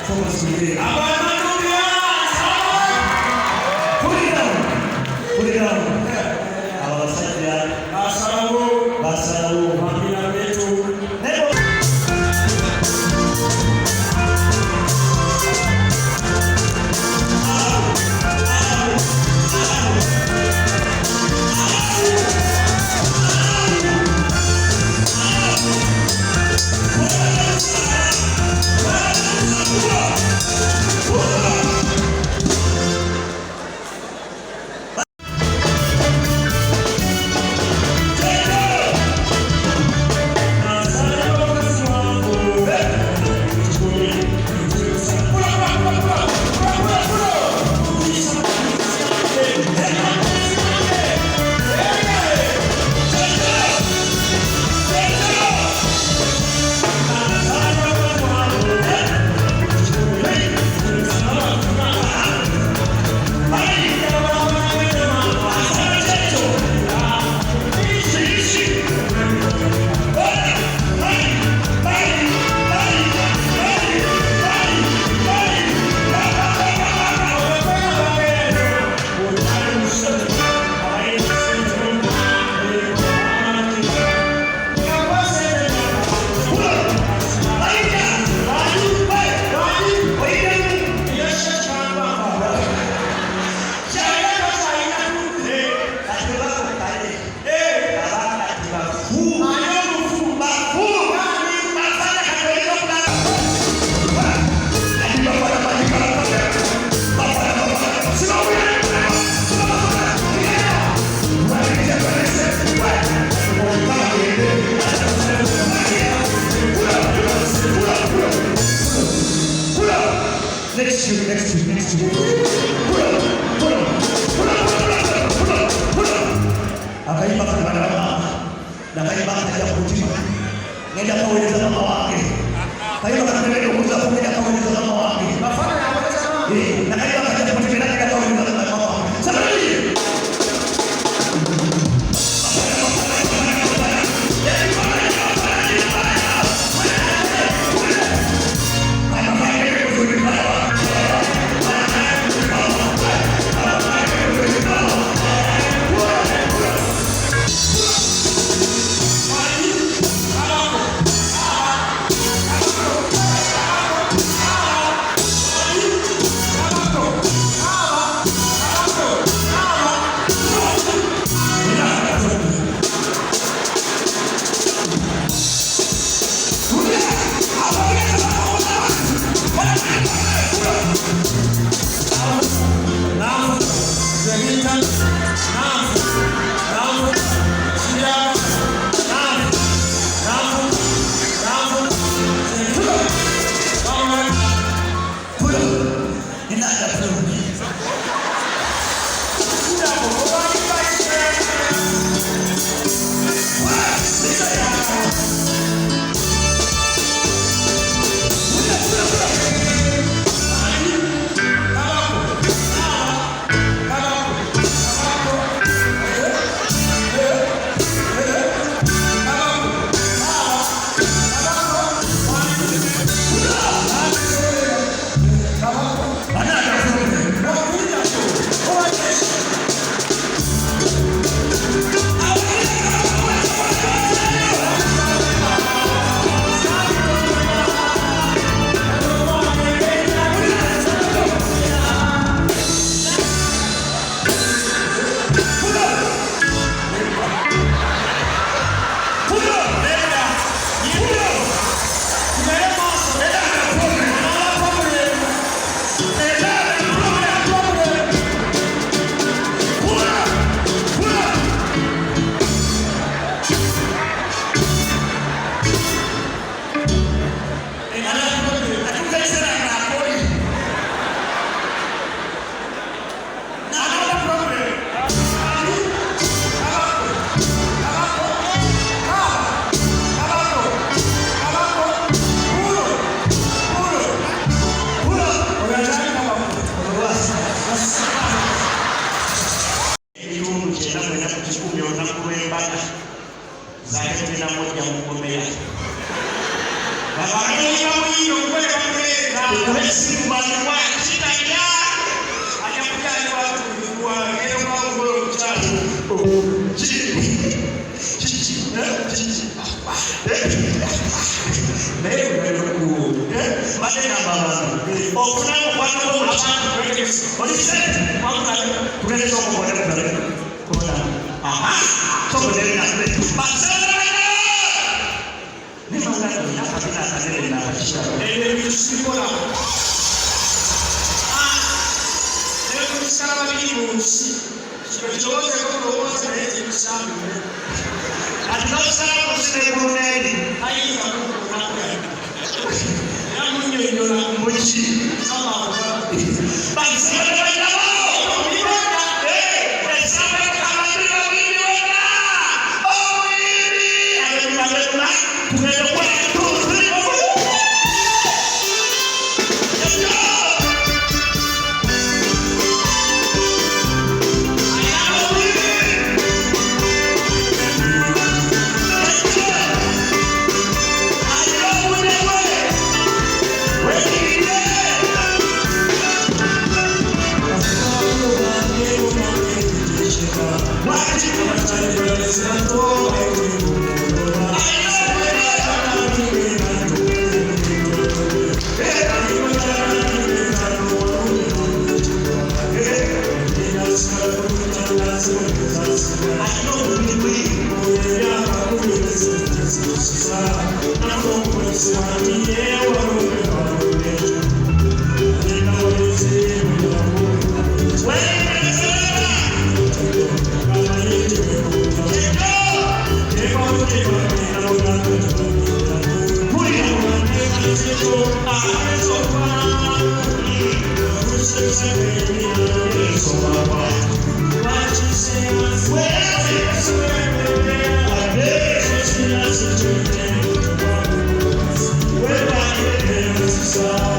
Focus today. Put it down. Put it down. Awasaidia. Basalamu. Mamina wetu. Next to you. Pull up. Akaimba kwa barabara. Na akaimba haja kutima. Nenda kaeleza mama wake. Akaimba kwa neno kuuza kwa nenda kaeleza mama wake. Mafano ya wale sana. Na akaimba haja kutima nenda kaeleza mama wake. Sabari. Another Ofuna kwako kwa abantu olisete kulele soko kwa leo kuna aha soko leo na sete basara ni mangaka na kabila kanele na kisha ile msipora leo msara bimusi chochote kwa wote na hizi msami atunasara kusile kuneni hai kwa munyo nyola mochi sama kwa basara So